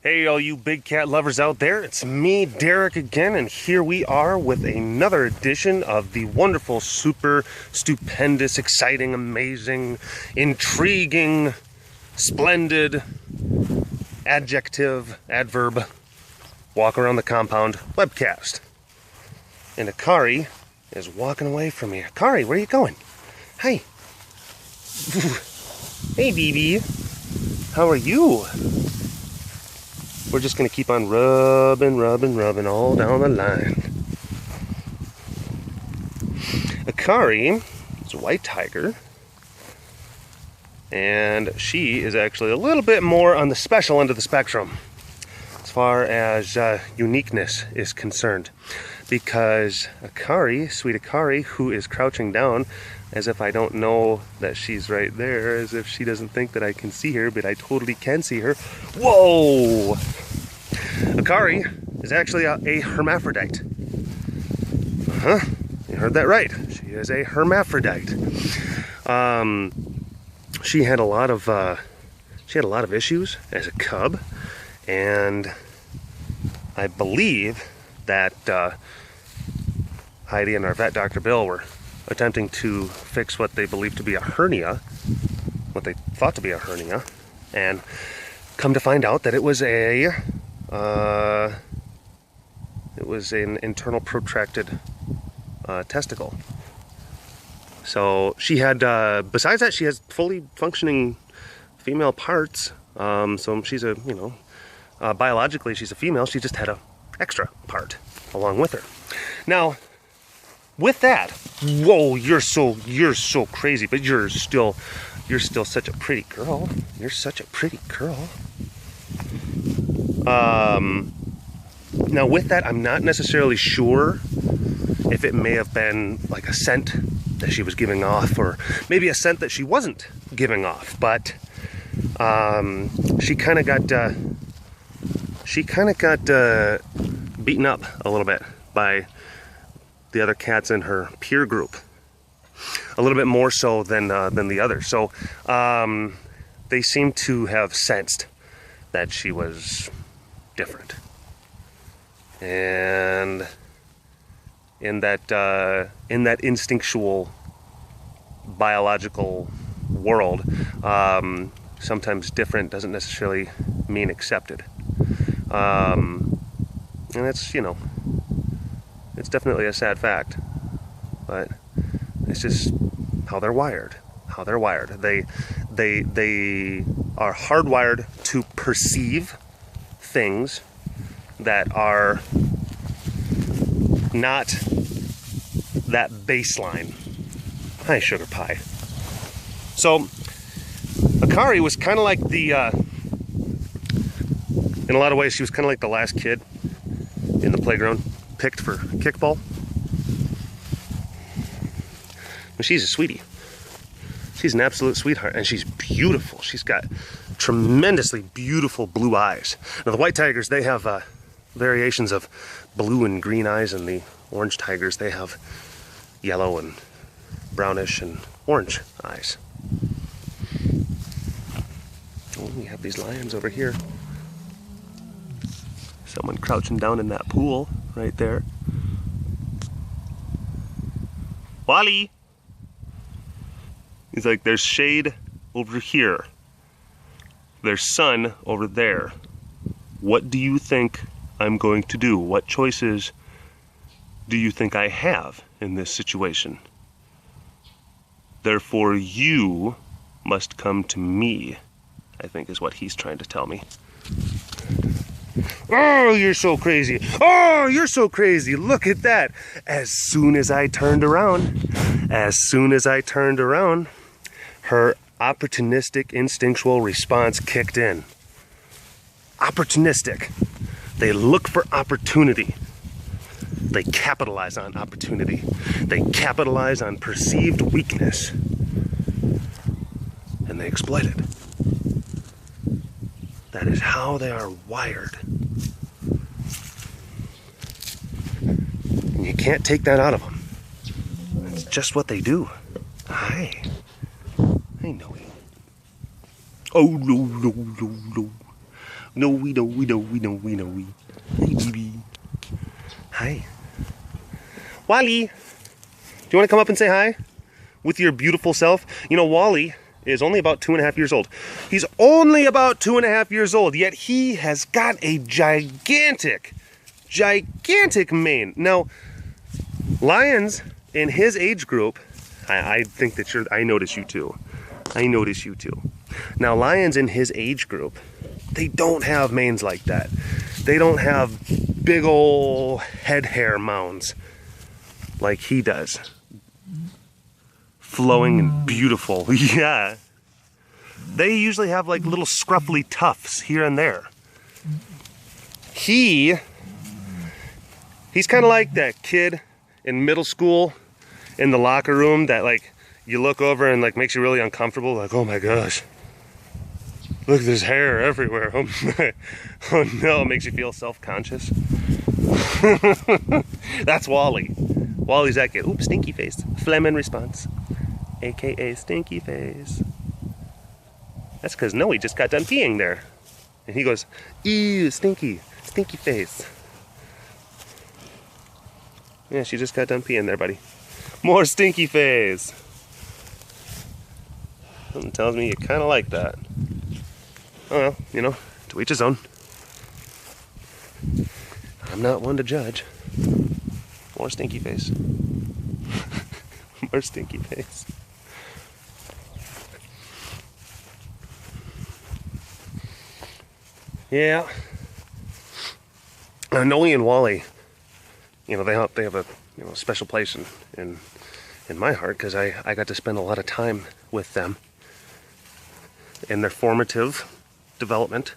Hey, all you big cat lovers out there, it's me, Derek, again, and here we are with another edition of the wonderful, super, stupendous, exciting, amazing, intriguing, splendid, adjective, adverb, walk around the compound webcast. And Akari is walking away from me. Akari, where are you going? Hi. Hey, BB. How are you? We're just going to keep on rubbing all down the line. Akari is a white tiger. And she is actually a little bit more on the special end of the spectrum as far as uniqueness is concerned. Because Akari, sweet Akari, who is crouching down as if I don't know that she's right there, as if she doesn't think that I can see her, but I totally can see her. Whoa! Akari is actually a hermaphrodite. You heard that right. She is a hermaphrodite. She had a lot of issues as a cub, and I believe that Heidi and our vet, Dr. Bill, were attempting to fix what they believed to be a hernia, what they thought to be a hernia, and come to find out that it was an internal protracted testicle. So she had, besides that, she has fully functioning female parts. So she's a, biologically she's a female. She just had a extra part along with her. Now, with that, whoa, you're so crazy, but you're still such a pretty girl. You're such a pretty girl. Now with that, I'm not necessarily sure if it may have been like a scent that she was giving off, or maybe a scent that she wasn't giving off, but she kind of got beaten up a little bit by the other cats in her peer group, a little bit more so than the others. So they seem to have sensed that she was different, and in that instinctual biological world, sometimes different doesn't necessarily mean accepted, and it's it's definitely a sad fact, but it's just how they're wired. They are hardwired to perceive things that are not that baseline. Hi, sugar pie. So Akari was kind of like in a lot of ways, she was kind of like the last kid in the playground picked for kickball. But she's a sweetie. She's an absolute sweetheart, and she's beautiful. She's got tremendously beautiful blue eyes. Now the white tigers, they have variations of blue and green eyes, and the orange tigers, they have yellow and brownish and orange eyes. Oh, we have these lions over here. Someone crouching down in that pool right there. Wally! He's like, there's shade over here. There's sun over there. What do you think I'm going to do? What choices do you think I have in this situation? Therefore, you must come to me, I think is what he's trying to tell me. Oh, you're so crazy. Oh, you're so crazy. Look at that. As soon as I turned around, her opportunistic instinctual response kicked in. Opportunistic. They look for opportunity. They capitalize on opportunity. They capitalize on perceived weakness. And they exploit it. That is how they are wired. And you can't take that out of them. It's just what they do. Hi. I know you. Oh, no. No, we know. Hey, baby. Hi. Wally. Do you want to come up and say hi? With your beautiful self? You know, Wally is only about 2.5 years old. He's only about 2.5 years old, yet he has got a gigantic mane. Now, lions in his age group, I think that I notice you too. I notice you too. Now, lions in his age group, they don't have manes like that. They don't have big ol' head hair mounds like he does. Flowing and beautiful, yeah. They usually have like little scruffly tufts here and there. He's kind of like that kid in middle school in the locker room that like you look over and like makes you really uncomfortable, like, oh my gosh, look at this hair everywhere. Oh no, it makes you feel self-conscious. That's Wally. Wally's that kid. Oops, stinky face. Phlegm in response. AKA stinky face. That's because Noe just got done peeing there. And he goes, ew, stinky face. Yeah, she just got done peeing there, buddy. More stinky face. Something tells me you kind of like that. Oh well, you know, to each his own. I'm not one to judge. More stinky face. More stinky face. Yeah. Noe and Wally, you know, they have a special place in my heart because I got to spend a lot of time with them in their formative development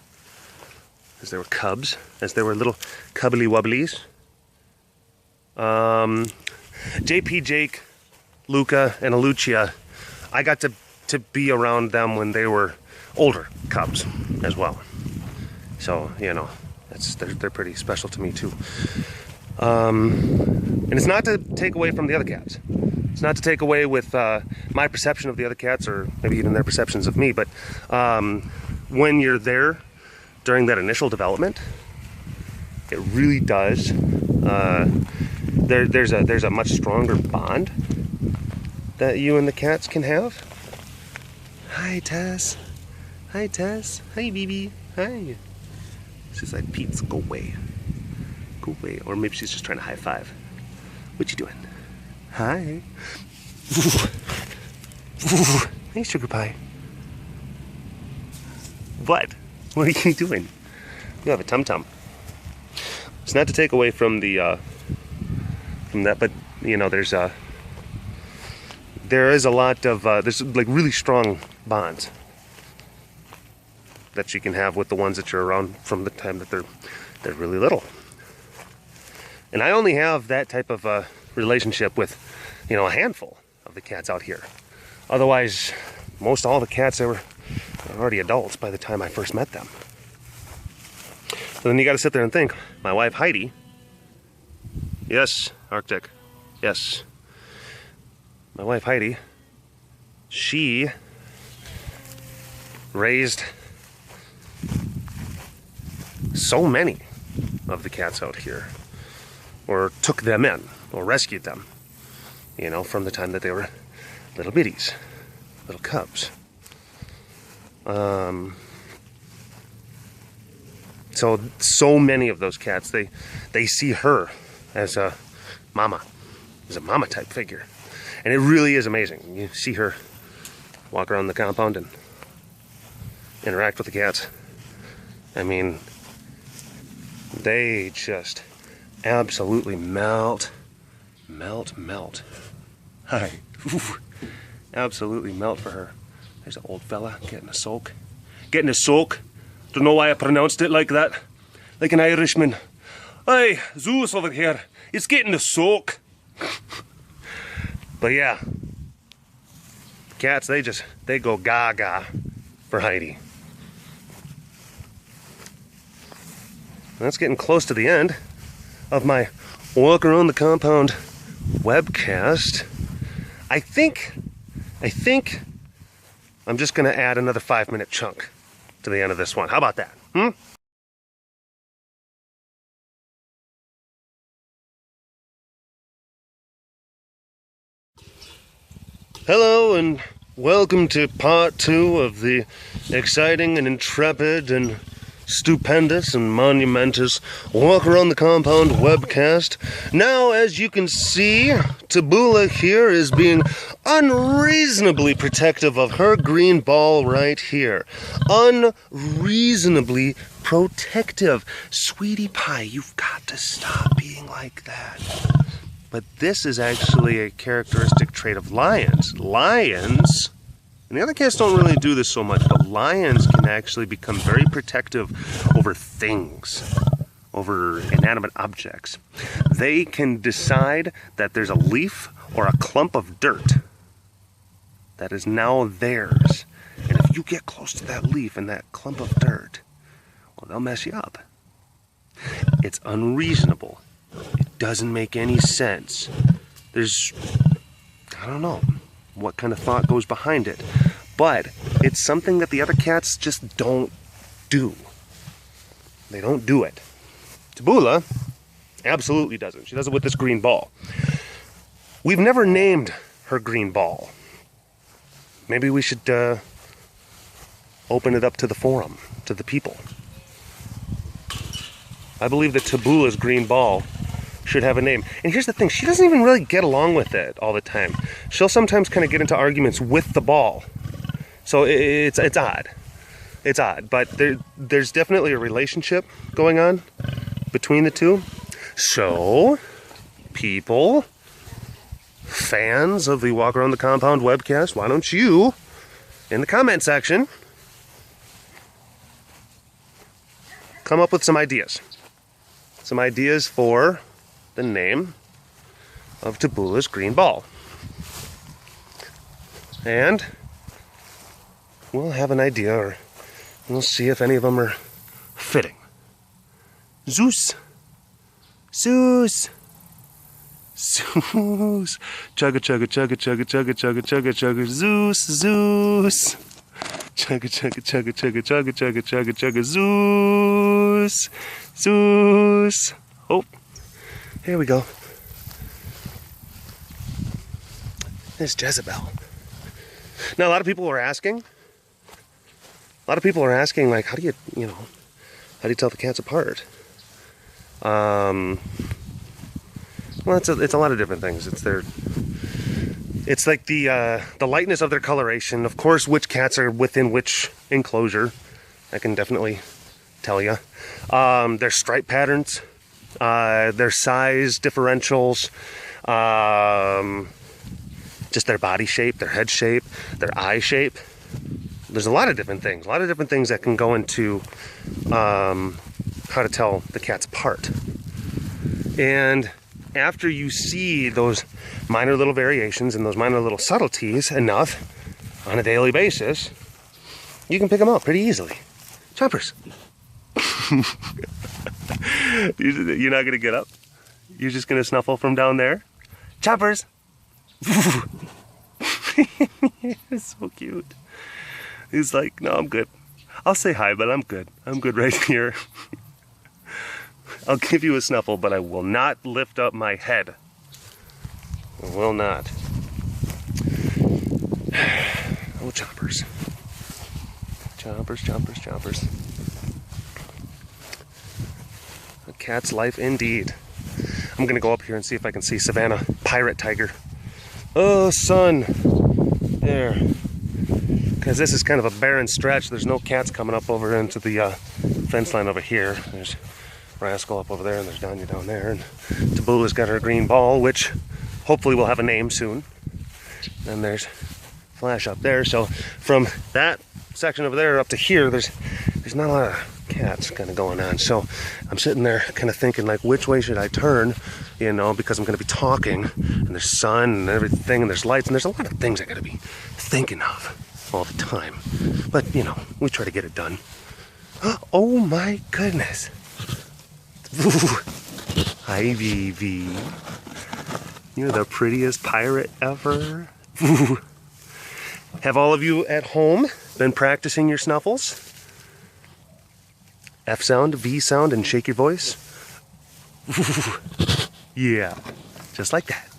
as they were cubs, as they were little cubbly wubblies. JP, Jake, Luca, and Alucia, I got to be around them when they were older cubs as well. So, you know, they're pretty special to me too. And it's not to take away from the other cats. It's not to take away with my perception of the other cats or maybe even their perceptions of me, but when you're there during that initial development, it really does. There's a much stronger bond that you and the cats can have. Hi, Tess. Hi, Tess. Hi, BB. Hi. She's like, Pete, go away. Go away. Or maybe she's just trying to high five. What you doing? Hi. Hey, sugar pie. What? What are you doing? You have a tum-tum. It's not to take away from the from that, but you know, there is a lot of there's like really strong bonds that you can have with the ones that you're around from the time that they're really little. And I only have that type of relationship with, you know, a handful of the cats out here. Otherwise, most all the cats, they were already adults by the time I first met them. So then you got to sit there and think, my wife Heidi, yes, Arctic, yes, my wife Heidi, she raised so many of the cats out here, or took them in, or rescued them, you know, from the time that they were little bitties, little cubs. So many of those cats, they see her as a mama, type figure. And it really is amazing. You see her walk around the compound and interact with the cats. I mean, they just absolutely melt. Hi. Absolutely melt for her. There's an old fella getting a soak. Don't know why I pronounced it like that. Like an Irishman. Hey, Zeus over here. It's getting a soak. But yeah. Cats, they go gaga for Heidi. That's getting close to the end of my walk around the compound webcast. I think I'm just gonna add another 5-minute chunk to the end of this one. How about that? Hello and welcome to part 2 of the exciting and intrepid and stupendous and monumentous Walk Around the Compound webcast. Now, as you can see, Taboola here is being unreasonably protective of her green ball right here. Unreasonably protective. Sweetie pie, you've got to stop being like that. But this is actually a characteristic trait of lions. Lions, and the other cats don't really do this so much, but lions can actually become very protective over things, over inanimate objects. They can decide that there's a leaf or a clump of dirt that is now theirs. And if you get close to that leaf and that clump of dirt, well, they'll mess you up. It's unreasonable. It doesn't make any sense. There's, I don't know what kind of thought goes behind it, but it's something that the other cats just don't do. They don't do it. Taboola absolutely doesn't. She does it with this green ball. We've never named her green ball. Maybe we should open it up to the forum, to the people. I believe that Taboola's green ball should have a name. And here's the thing, she doesn't even really get along with it all the time. She'll sometimes kind of get into arguments with the ball. So it's odd. It's odd, but there's definitely a relationship going on between the two. So, people, fans of the Walk Around the Compound webcast, why don't you, in the comment section, come up with some ideas. Some ideas for the name of Taboola's green ball. And we'll have an idea, or we'll see if any of them are fitting. Zeus. Zeus. Zeus. Chugga chugga chugga chugga chugga chugga chugga chugga. Zeus. Zeus. Chugga chugga chugga chugga chugga chugga chugga chugga. Zeus. Zeus. Oh, here we go. There's Jezebel. Now, a lot of people are asking, like, how do you tell the cats apart? Well, it's a lot of different things. It's like the lightness of their coloration. Of course, which cats are within which enclosure. I can definitely tell you. Their stripe patterns, their size differentials, just their body shape, their head shape, their eye shape. There's a lot of different things. That can go into how to tell the cats apart. And after you see those minor little variations and those minor little subtleties enough on a daily basis, you can pick them out pretty easily. Choppers. You're not going to get up? You're just going to snuffle from down there? Choppers! It's so cute. He's like, no, I'm good. I'll say hi, but I'm good. I'm good right here. I'll give you a snuffle, but I will not lift up my head. I will not. Oh, choppers. Choppers, choppers, choppers. A cat's life indeed. I'm gonna go up here and see if I can see Savannah Pirate Tiger. Oh, sun. There. Because this is kind of a barren stretch. There's no cats coming up over into the fence line over here. There's Rascal up over there, and there's Danya down there. And Taboola's got her green ball, which hopefully will have a name soon. And there's Flash up there. So from that section over there up to here, there's not a lot of cats kind of going on. So I'm sitting there kind of thinking, like, which way should I turn? You know, because I'm going to be talking, and there's sun and everything, and there's lights, and there's a lot of things I got to be thinking of all the time. But, you know, we try to get it done. Oh my goodness. Hi, Vivi. You're the prettiest pirate ever. Have all of you at home been practicing your snuffles? F sound, V sound, and shake your voice. Yeah, just like that.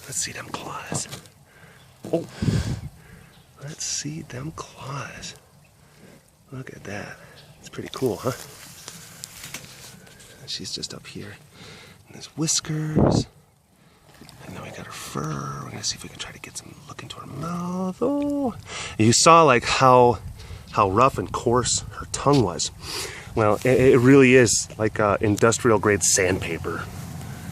Let's see them claws. Oh, let's see them claws. Look at that. It's pretty cool, huh? She's just up here. And there's whiskers. And then we got her fur. We're gonna see if we can try to get some look into her mouth. Oh, you saw like how rough and coarse her tongue was. Well, it really is like industrial grade sandpaper,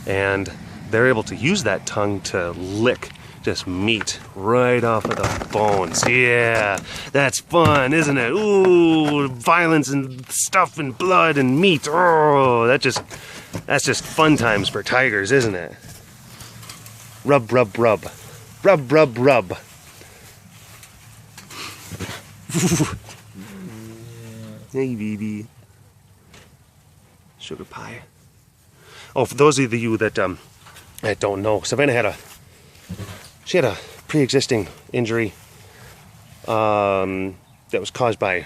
and they're able to use that tongue to lick just meat right off of the bones. Yeah, that's fun, isn't it? Ooh, violence and stuff and blood and meat. Oh, that's just fun times for tigers, isn't it? Rub, rub, rub. Rub, rub, rub. Hey, baby. Sugar pie. Oh, for those of you that don't know, Savannah had a pre-existing injury that was caused by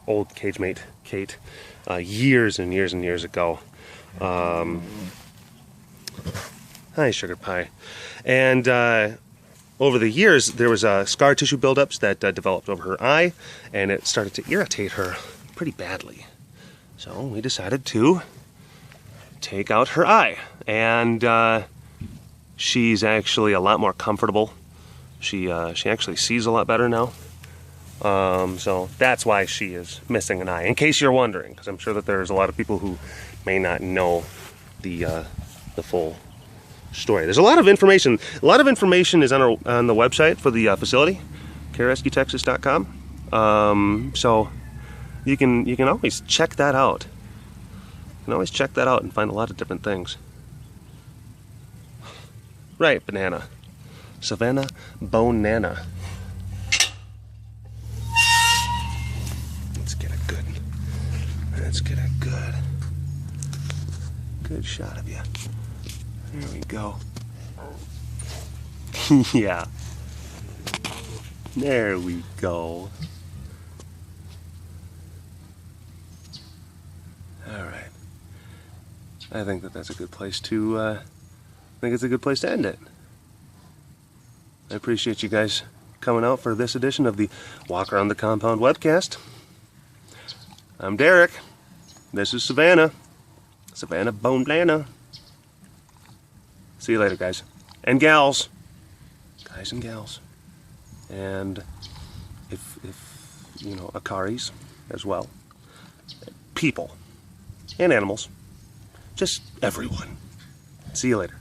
old cage mate Kate years and years and years ago. Hi, sugar pie. And over the years, there was scar tissue buildups that developed over her eye, and it started to irritate her pretty badly. So we decided to take out her eye, and she's actually a lot more comfortable. She actually sees a lot better now. So that's why she is missing an eye, in case you're wondering, because I'm sure that there's a lot of people who may not know the full story. There's a lot of information. A lot of information is on the website for the facility, carerescuetexas.com. So you can always check that out. You can always check that out and find a lot of different things. Right, banana. Savannah Bonana. Let's get a good shot of you. There we go. Yeah. There we go. All right. I think that's a good place to. I think it's a good place to end it. I appreciate you guys coming out for this edition of the Walk Around the Compound webcast. I'm Derek. This is Savannah. Savannah Bonana. See you later, guys. And gals. Guys and gals. And if you know, Akaris as well. People. And animals. Just everyone. See you later.